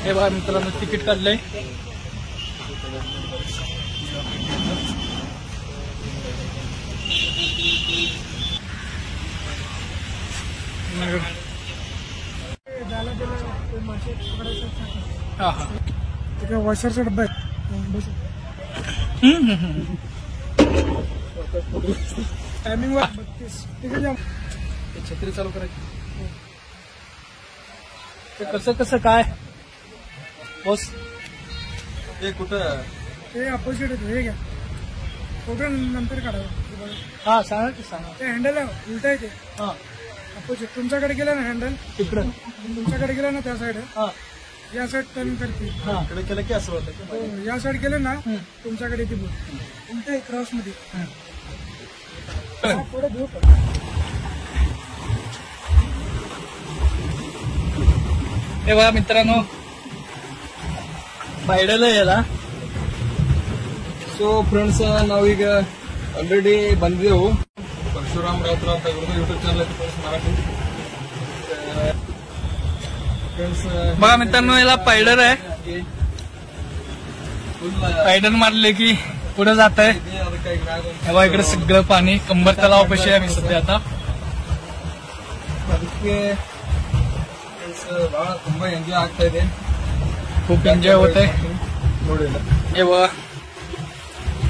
हे बघा मित्रांनो तिकीट काढलंय. हा हा वॉशरचा डब्बा आहे. टायमिंग 32. छत्री चालू करायची. कसं कसं काय बॉस? हे कुठं? ते अपोजिट आहे. हे घ्या फोटो नंतर काढावं. हा सांगा की सांगा. ते हँडल आहे उलट आहे. ते हा अपोजिट तुमच्याकडे गेलं ना हँडल तिकडं तुमच्याकडे गेलं ना त्या साईड हा या साईड टर्न करते. हा इकडे केलं की असं होतं. या साईड गेलं ना तुमच्याकडे ती बोल उलट आहे क्रॉस मध्ये. पुढे घेऊ का? हे बघा मित्रांनो पाहिलेलं याला. ಸೊ ಫ್ರೆಂಡ್ಸ್ ನಾವೀಗ ಆಲ್ರೆಡಿ ಬಂದಿದ್ದೆವು ಪರಶುರಾಮ್ ರಾವ್ತರ ಅಂತ ಇವ್ರದ್ದು ಯೂಟ್ಯೂಬ್ ಚಾನಲ್ ಐತಿ ಫ್ರೆಂಡ್ಸ್ ಮರಾಠಿ. ಫ್ರೆಂಡ್ಸ್ बघा मित्रांनो याला पायडर आहे. पायडर मारले की पुढे जात आहे. ಅದಕ್ಕಾಗಿ ಮ್ಯಾಗ हे बघा इकडे सगळं पाणी कंबर तलावापाशी आहे मी सध्या आता. ಅದಕ್ಕೆ ಫ್ರೆಂಡ್ಸ್ ಬಹಳ ತುಂಬಾ ಎಂಜಾಯ್ ಆಗ್ತಾ ಇದೆ. खूप एन्जॉय होत आहे. ನೋಡಿ हे बघा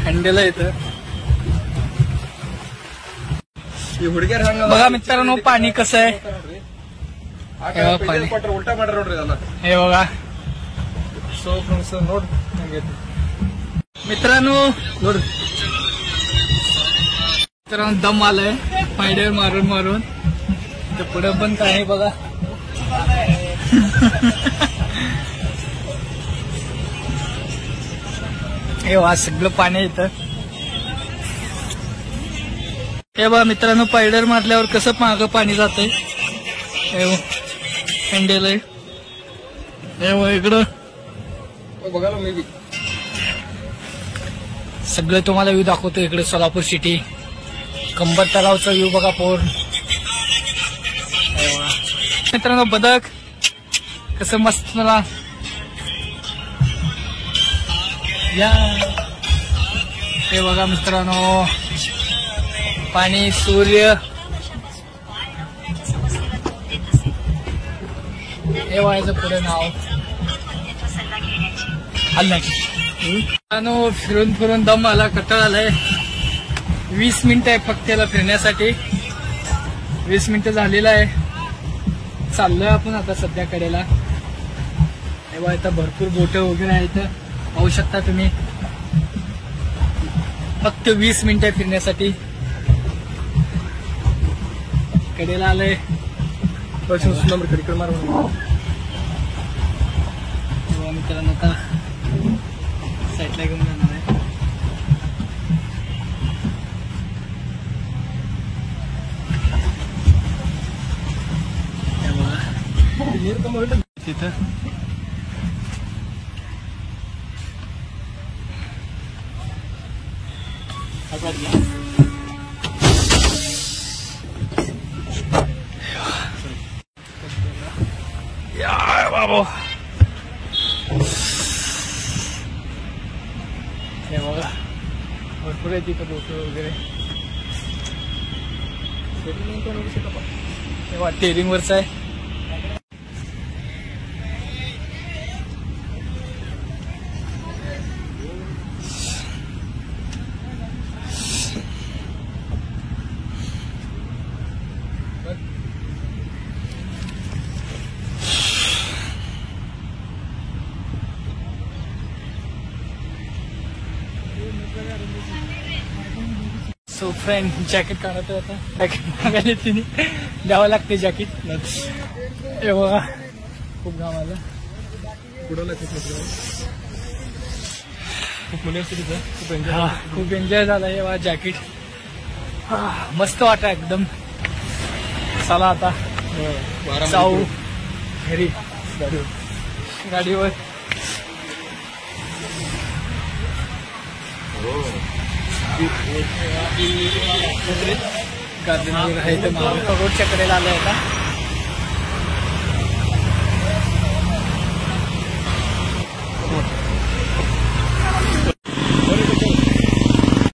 हँडल आहे इथं. ಈ ಹುಡುಗಿಯರ್ ಹಂಗ बघा मित्रांनो पाणी कसं आहे. ಕೊಟ್ರೆ ಉಲ್ಟಾ ಮಾಡ್ರ ನೋಡ್ರಿ ಅದನ್ನ. हे बघा ಸೊ ಫ್ರೆಂಡ್ಸ್ ನೋಡ್ ಹಂಗೈತಿ मित्रांनो ನೋಡ್ರಿ. मित्रांनो दम आलाय पायडर मारून मारून. इथं पुढे पण काय आहे बघा. हे वा सगळं पाणी इथं. हे बघा मित्रांनो पायडर मारल्यावर कसं मागं पाणी जातंय. हँडल आहे. हे बघा इकडं बघायला मी बी सगळं तुम्हाला व्ह्यू दाखवतो. इकडे सोलापूर सिटी कंबर तलावचा व्ह्यू बघा पूर्ण. मित्रांनो बदक कसं मस्त मला या. हे बघा मित्रांनो पाणी सूर्य. हे व्हायचं पुढे नाव आलं मित्रांनो फिरून फिरून दम आला कंटाळा आलाय. 20 मिनिटं आहे फक्त त्याला फिरण्यासाठी. 20 मिनिटं झालेलं आहे. चाललोय आपण आता सध्या कडेला. तेव्हा इथं भरपूर बोट वगैरे आहेत पाहू शकता तुम्ही. फक्त 20 मिनिटं फिरण्यासाठी कडेला आलंय. नंबर कडे मार मित्रांनो आता साईडला घेऊन जाणार आहे. तिथं या बाबा हे बघा भरपूर आहे तिथं बोट वगैरे. तेव्हा टेरिंग वरच आहे. सो फ्रेंड जॅकेट काढतोय आता. जॅकेट मागायला तिने द्यावं लागते जॅकेट. हे बघा खूप घाम आला. खूप एन्जॉय झाला. हे बघा जॅकेट मस्त वाटत एकदम. चला आता जाऊ घरी गाडीवर. गार्डन वगैरे आहे. रोडच्या कडेला आलंय आता.